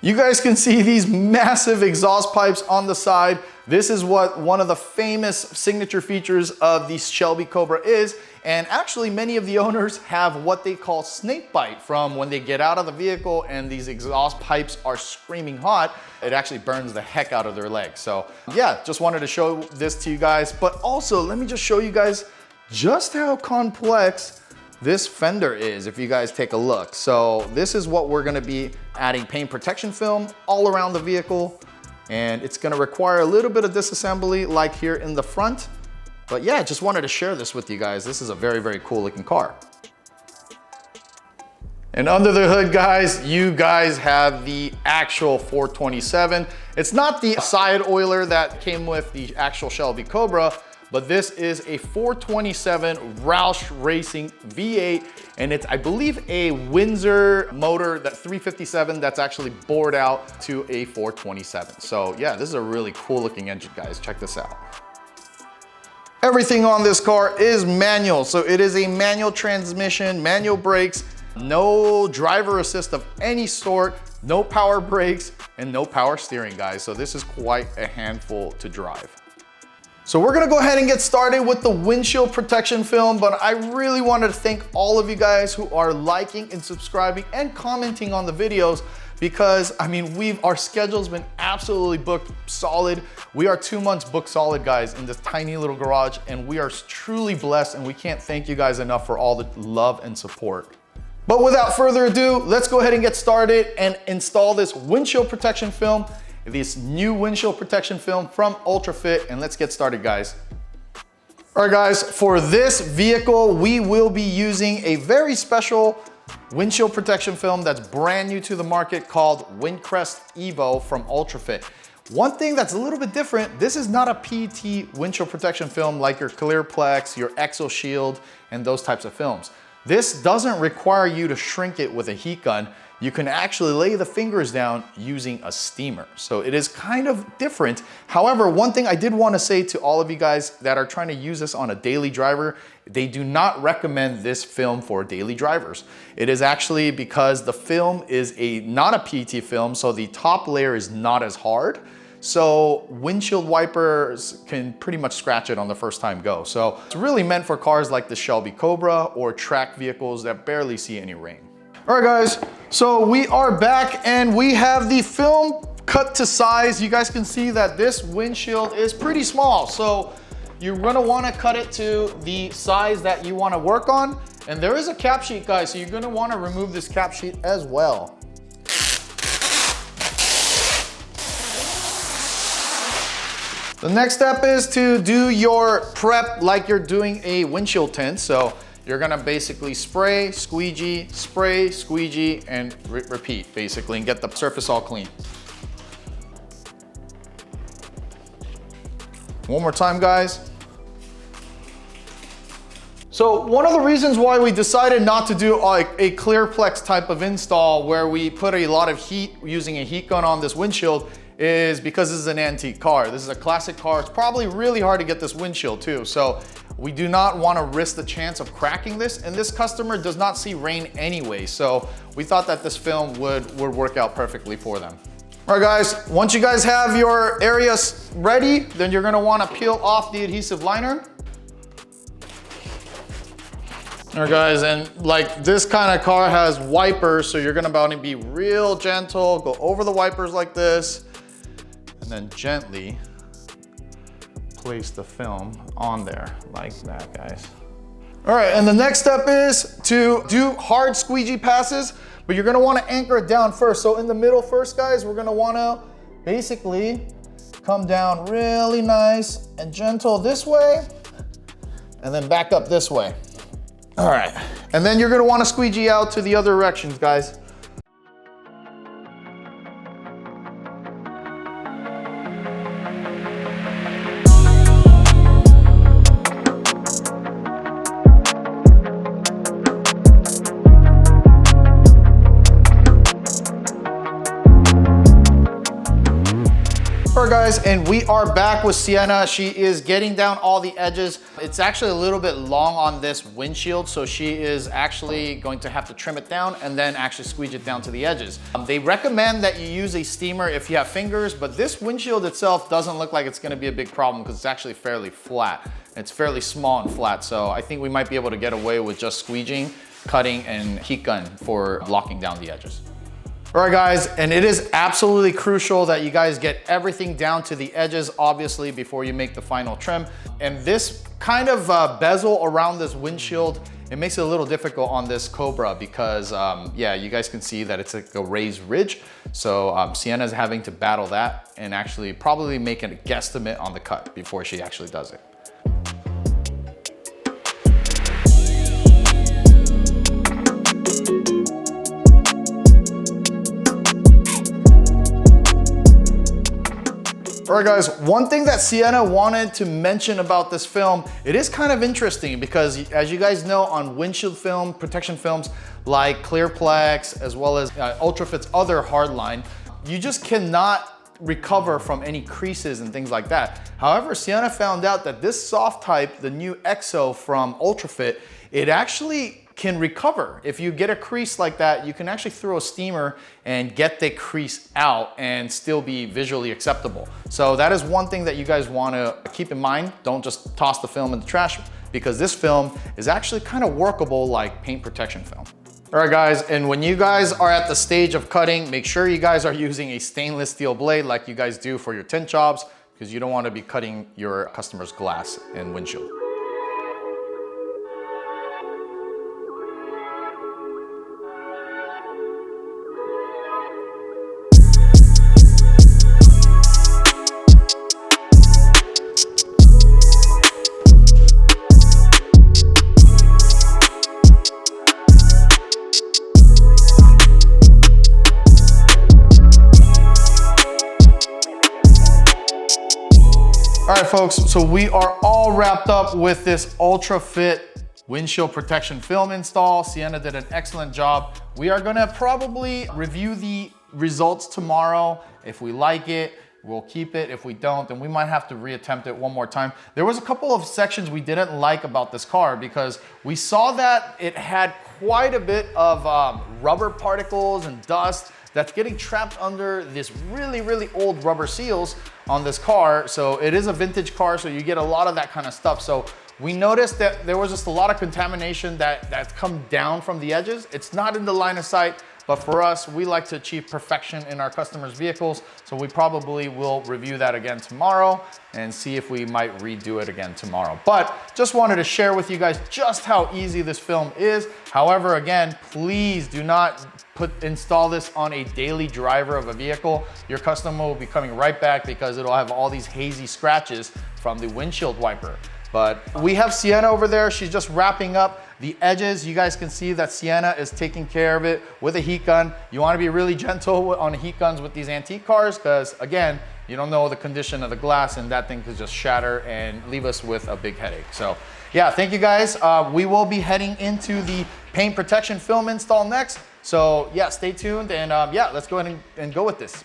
You guys can see these massive exhaust pipes on the side. This is what one of the famous signature features of the Shelby Cobra is. And actually many of the owners have what they call snake bite from when they get out of the vehicle and these exhaust pipes are screaming hot. It actually burns the heck out of their legs. So yeah, just wanted to show this to you guys. But also let me just show you guys just how complex this fender is, if you guys take a look. So this is what we're gonna be adding paint protection film all around the vehicle. And it's gonna require a little bit of disassembly like here in the front. But yeah, just wanted to share this with you guys. This is a very, very cool looking car. And under the hood, guys, you guys have the actual 427. It's not the side oiler that came with the actual Shelby Cobra, but this is a 427 Roush Racing V8, and it's, I believe, a Windsor motor, that 357 that's actually bored out to a 427. So yeah, this is a really cool looking engine, guys. Check this out. Everything on this car is manual. So it is a manual transmission, manual brakes, no driver assist of any sort, no power brakes, and no power steering, guys. So this is quite a handful to drive. So we're gonna go ahead and get started with the windshield protection film, but I really wanted to thank all of you guys who are liking and subscribing and commenting on the videos, because I mean, our schedule's been absolutely booked solid. We are 2 months booked solid, guys, in this tiny little garage, and we are truly blessed, and we can't thank you guys enough for all the love and support. But without further ado, let's go ahead and get started and install this windshield protection film, this new windshield protection film from UltraFit, and let's get started, guys. All right, guys, for this vehicle, we will be using a very special windshield protection film that's brand new to the market called Windcrest Evo from UltraFit. One thing that's a little bit different, this is not a PET windshield protection film like your Clearplex, your Exo Shield, and those types of films. This doesn't require you to shrink it with a heat gun. You can actually lay the fingers down using a steamer. So it is kind of different. However, one thing I did want to say to all of you guys that are trying to use this on a daily driver, they do not recommend this film for daily drivers. It is actually because the film is not a PET film, so the top layer is not as hard. So windshield wipers can pretty much scratch it on the first time go. So it's really meant for cars like the Shelby Cobra or track vehicles that barely see any rain. All right, guys, so we are back and we have the film cut to size. You guys can see that this windshield is pretty small. So you're gonna wanna cut it to the size that you wanna work on. And there is a cap sheet, guys, so you're gonna wanna remove this cap sheet as well. The next step is to do your prep like you're doing a windshield tint. So you're gonna basically spray, squeegee, and repeat basically, and get the surface all clean. One more time, guys. So one of the reasons why we decided not to do like a Clearplex type of install where we put a lot of heat using a heat gun on this windshield is because this is an antique car. This is a classic car. It's probably really hard to get this windshield too. So we do not want to risk the chance of cracking this, and this customer does not see rain anyway. So we thought that this film would work out perfectly for them. All right, guys, once you guys have your areas ready, then you're gonna wanna peel off the adhesive liner. All right, guys, and like this kind of car has wipers, so you're gonna want to be real gentle, go over the wipers like this, and then gently place the film on there like that, guys. All right, and the next step is to do hard squeegee passes, but you're gonna wanna anchor it down first. So in the middle first, guys, we're gonna wanna basically come down really nice and gentle this way, and then back up this way. All right, and then you're gonna wanna squeegee out to the other directions, guys. All All right guys, and we are back with Sienna. She is getting down all the edges. It's actually a little bit long on this windshield, so she is actually going to have to trim it down and then actually squeeze it down to the edges. They recommend that you use a steamer if you have fingers, but this windshield itself doesn't look like it's gonna be a big problem because it's actually fairly flat. It's fairly small and flat, so I think we might be able to get away with just squeegeeing, cutting, and heat gun for locking down the edges. All right guys, and it is absolutely crucial that you guys get everything down to the edges, obviously, before you make the final trim. And this kind of bezel around this windshield, it makes it a little difficult on this Cobra because, yeah, you guys can see that it's like a raised ridge. So Sienna's having to battle that and actually probably make a guesstimate on the cut before she actually does it. All right guys, one thing that Sienna wanted to mention about this film, it is kind of interesting because as you guys know, on windshield film, protection films like Clearplex, as well as Ultrafit's other hardline, you just cannot recover from any creases and things like that. However, Sienna found out that this soft type, the new EXO from Ultrafit, it actually can recover. If you get a crease like that, you can actually throw a steamer and get the crease out and still be visually acceptable. So that is one thing that you guys want to keep in mind. Don't just toss the film in the trash because this film is actually kind of workable like paint protection film. All right guys, and when you guys are at the stage of cutting, make sure you guys are using a stainless steel blade like you guys do for your tint jobs because you don't want to be cutting your customer's glass and windshield. All right, folks, so we are all wrapped up with this Ultrafit windshield protection film install. Sienna did an excellent job. We are gonna probably review the results tomorrow. If we like it, we'll keep it. If we don't, then we might have to reattempt it one more time. There was a couple of sections we didn't like about this car because we saw that it had quite a bit of rubber particles and dust that's getting trapped under this really, really old rubber seals on this car. So it is a vintage car, so you get a lot of that kind of stuff. So we noticed that there was just a lot of contamination that's come down from the edges. It's not in the line of sight, but for us, we like to achieve perfection in our customers' vehicles. So we probably will review that again tomorrow and see if we might redo it again tomorrow. But just wanted to share with you guys just how easy this film is. However, again, please do not install this on a daily driver of a vehicle. Your customer will be coming right back because it'll have all these hazy scratches from the windshield wiper. But we have Sienna over there. She's just wrapping up the edges. You guys can see that Sienna is taking care of it with a heat gun. You want to be really gentle on heat guns with these antique cars because, again, you don't know the condition of the glass and that thing could just shatter and leave us with a big headache. So yeah, thank you guys. We will be heading into the paint protection film install next. So yeah, stay tuned and yeah, let's go ahead and go with this.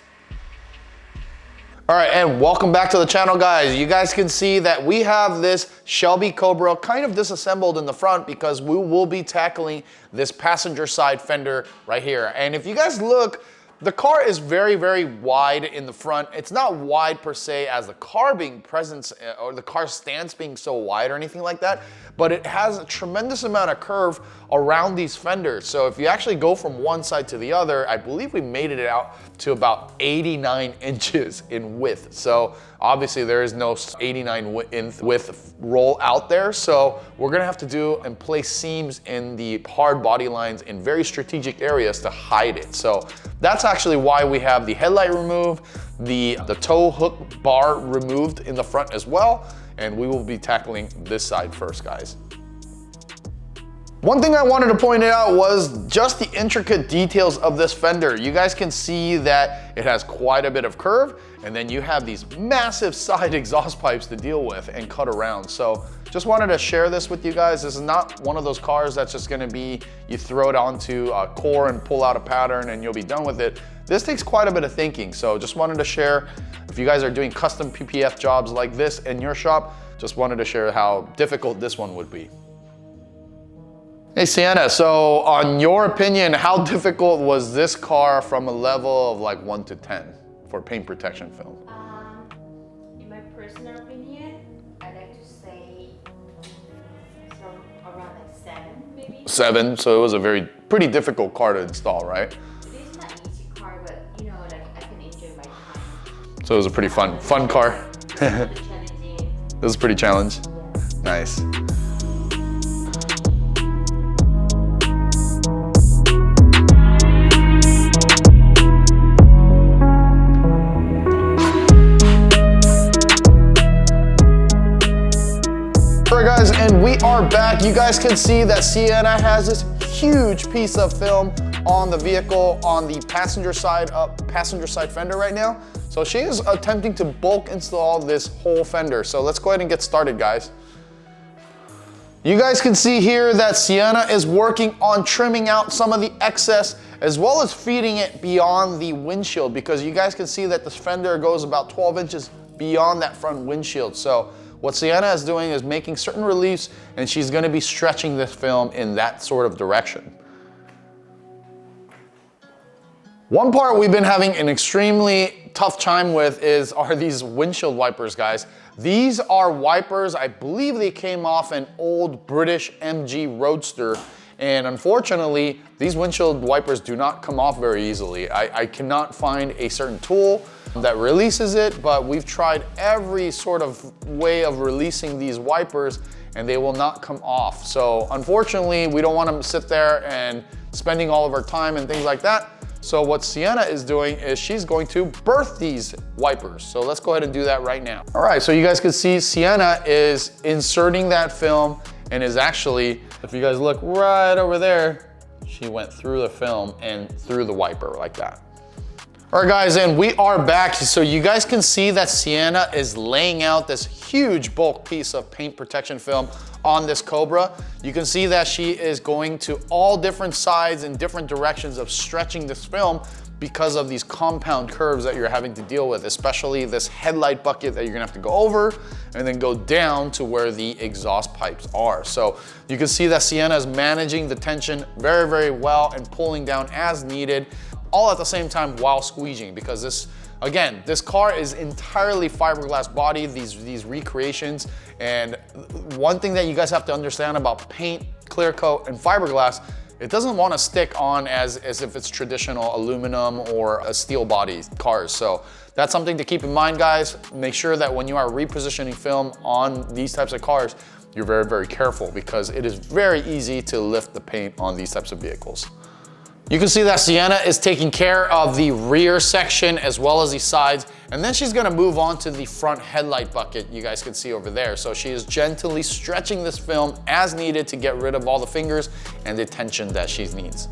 All right, and welcome back to the channel, guys. You guys can see that we have this Shelby Cobra kind of disassembled in the front because we will be tackling this passenger side fender right here. And if you guys look, the car is very, very wide in the front. It's not wide per se as the car being present or the car stance being so wide or anything like that, but it has a tremendous amount of curve around these fenders. So if you actually go from one side to the other, I believe we made it out to about 89 inches in width. So obviously there is no 89 width roll out there. So we're gonna have to do and place seams in the hard body lines in very strategic areas to hide it. So that's actually why we have the headlight removed, the tow hook bar removed in the front as well. And we will be tackling this side first, guys. One thing I wanted to point out was just the intricate details of this fender. You guys can see that it has quite a bit of curve, and then you have these massive side exhaust pipes to deal with and cut around. So Just wanted to share this with you guys. This is not one of those cars that's just gonna be, you throw it onto a core and pull out a pattern and you'll be done with it. This takes quite a bit of thinking. So just wanted to share, if you guys are doing custom PPF jobs like this in your shop, just wanted to share how difficult this one would be. Hey Sienna, so on your opinion, how difficult was this car from a level of like 1 to 10 for paint protection film? In my personal opinion, I'd like to say from around like 7 maybe. 7, so it was a pretty difficult car to install, right? It is not an easy car, but you know, like I can enjoy my time. So it was a pretty fun car. Challenging. It was a pretty challenge. Nice. Alright guys, and we are back. You guys can see that Sienna has this huge piece of film on the vehicle on the passenger side fender right now. So she is attempting to bulk install this whole fender. So let's go ahead and get started, guys. You guys can see here that Sienna is working on trimming out some of the excess as well as feeding it beyond the windshield, because you guys can see that this fender goes about 12 inches beyond that front windshield. So what Sienna is doing is making certain reliefs, and she's gonna be stretching this film in that sort of direction. One part we've been having an extremely tough time with are these windshield wipers, guys. These are wipers, I believe they came off an old British MG Roadster, and unfortunately, these windshield wipers do not come off very easily. I cannot find a certain tool that releases it, but we've tried every sort of way of releasing these wipers and they will not come off. So unfortunately, we don't want to sit there and spending all of our time and things like that. So what Sienna is doing is she's going to birth these wipers. So let's go ahead and do that right now. All right, so you guys can see Sienna is inserting that film and is actually, if you guys look right over there, she went through the film and through the wiper like that. All right guys, and we are back. So you guys can see that Sienna is laying out this huge bulk piece of paint protection film on this Cobra. You can see that she is going to all different sides and different directions of stretching this film because of these compound curves that you're having to deal with, especially this headlight bucket that you're gonna have to go over and then go down to where the exhaust pipes are. So you can see that Sienna is managing the tension very, very well and pulling down as needed, all at the same time while squeegeeing, because this, again, this car is entirely fiberglass body, these recreations. And one thing that you guys have to understand about paint, clear coat, and fiberglass, it doesn't want to stick on as if it's traditional aluminum or a steel body cars. So that's something to keep in mind, guys. Make sure that when you are repositioning film on these types of cars, you're very, very careful, because it is very easy to lift the paint on these types of vehicles. You can see that Sienna is taking care of the rear section as well as the sides, and then she's gonna move on to the front headlight bucket you guys can see over there. So she is gently stretching this film as needed to get rid of all the fingers and the tension that she needs.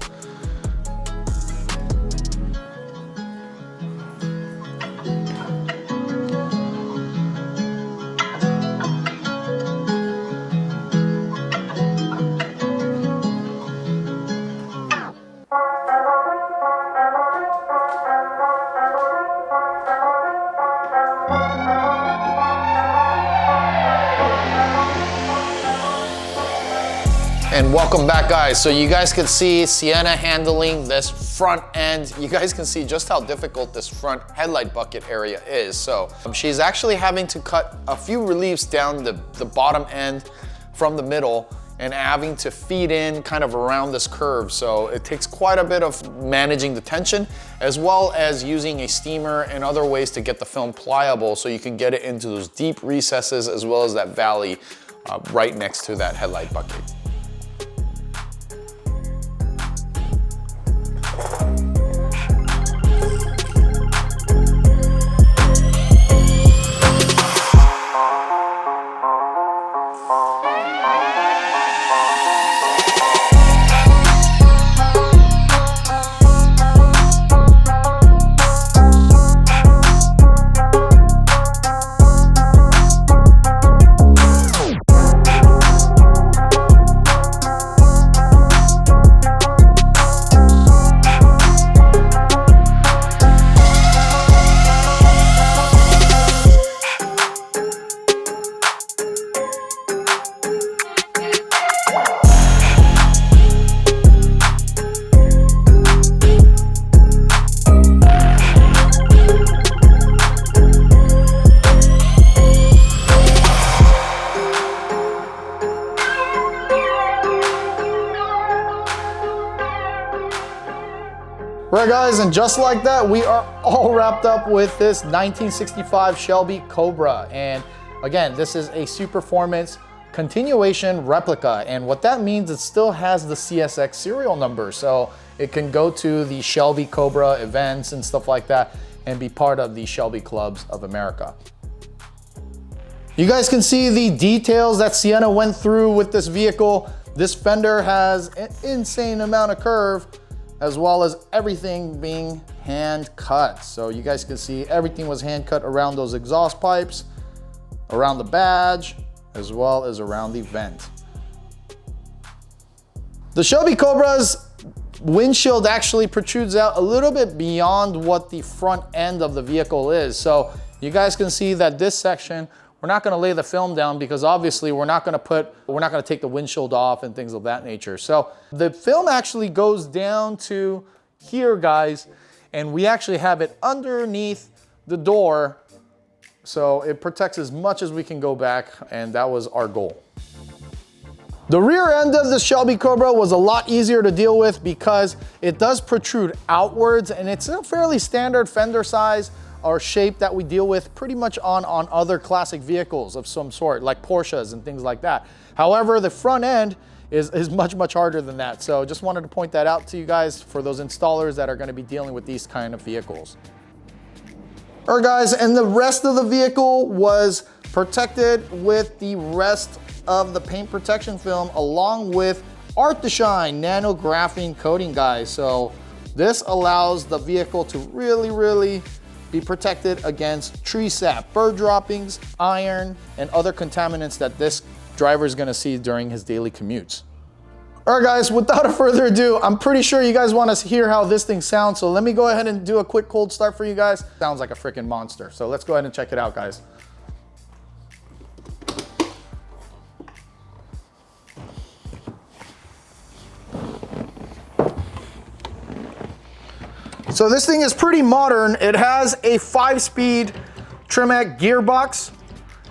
And welcome back, guys. So you guys can see Sienna handling this front end. You guys can see just how difficult this front headlight bucket area is. So she's actually having to cut a few reliefs down the bottom end from the middle and having to feed in kind of around this curve. So it takes quite a bit of managing the tension, as well as using a steamer and other ways to get the film pliable so you can get it into those deep recesses as well as that valley right next to that headlight bucket. right, guys, and just like that, we are all wrapped up with this 1965 Shelby Cobra. And again, this is a Superformance continuation replica. And what that means, it still has the CSX serial number. So it can go to the Shelby Cobra events and stuff like that and be part of the Shelby Clubs of America. You guys can see the details that Sienna went through with this vehicle. This fender has an insane amount of curve, as well as everything being hand cut. So you guys can see everything was hand cut around those exhaust pipes, around the badge, as well as around the vent. The Shelby Cobra's windshield actually protrudes out a little bit beyond what the front end of the vehicle is. So you guys can see that this section, we're not gonna lay the film down because obviously we're not gonna take the windshield off and things of that nature. So the film actually goes down to here, guys, and we actually have it underneath the door. So it protects as much as we can go back, and that was our goal. The rear end of the Shelby Cobra was a lot easier to deal with because it does protrude outwards, and it's a fairly standard fender size or shape that we deal with pretty much on other classic vehicles of some sort, like Porsches and things like that. However, the front end is much, much harder than that. So just wanted to point that out to you guys for those installers that are gonna be dealing with these kind of vehicles. All right, guys, and the rest of the vehicle was protected with the rest of the paint protection film along with Art to Shine nano graphene coating, guys. So this allows the vehicle to really be protected against tree sap, bird droppings, iron, and other contaminants that this driver is gonna see during his daily commutes. All right, guys, without further ado, I'm pretty sure you guys want to hear how this thing sounds. So let me go ahead and do a quick cold start for you guys. Sounds like a freaking monster. So let's go ahead and check it out, guys. So this thing is pretty modern. It has a 5-speed Tremec gearbox.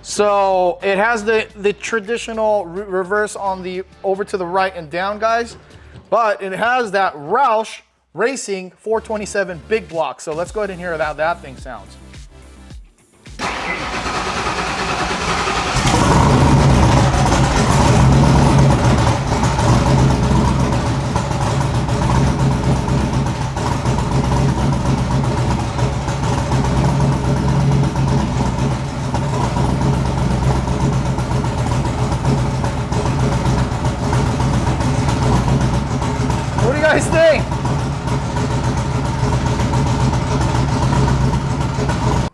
So it has the traditional reverse on the over to the right and down, guys. But it has that Roush Racing 427 big block. So let's go ahead and hear how that thing sounds. Guys think?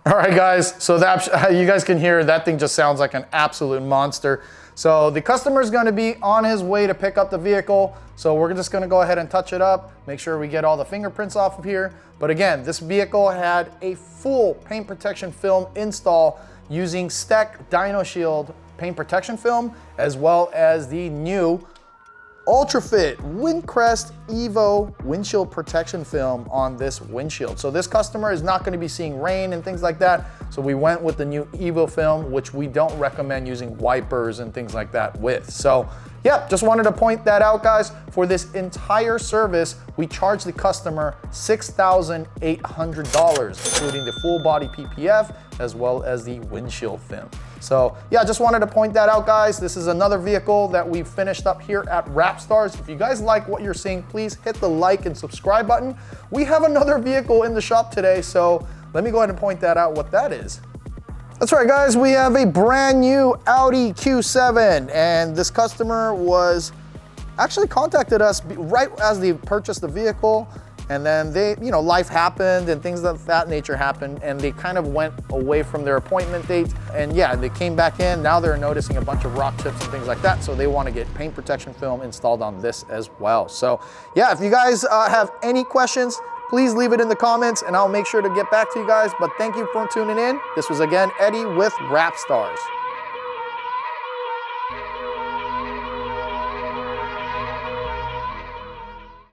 All right, guys, so that you guys can hear that thing just sounds like an absolute monster. So the customer is going to be on his way to pick up the vehicle. So we're just going to go ahead and touch it up, make sure we get all the fingerprints off of here. But again, this vehicle had a full paint protection film install using Steck Dyno Shield paint protection film, as well as the new UltraFit Windcrest Evo windshield protection film on this windshield. So this customer is not going to be seeing rain and things like that. So we went with the new Evo film, which we don't recommend using wipers and things like that with. So yeah, just wanted to point that out, guys. For this entire service, we charge the customer $6,800, including the full body PPF, as well as the windshield film. So yeah, just wanted to point that out, guys. This is another vehicle that we finished up here at Wrapstars. If you guys like what you're seeing, please hit the like and subscribe button. We have another vehicle in the shop today, so let me go ahead and point that out what that is. That's right, guys, we have a brand new Audi Q7, and this customer was actually contacted us right as they purchased the vehicle. And then they, life happened and things of that nature happened, and they kind of went away from their appointment date. And yeah, they came back in. Now they're noticing a bunch of rock chips and things like that. So they want to get paint protection film installed on this as well. So yeah, if you guys have any questions, please leave it in the comments and I'll make sure to get back to you guys. But thank you for tuning in. This was again Eddie with Wrapstars.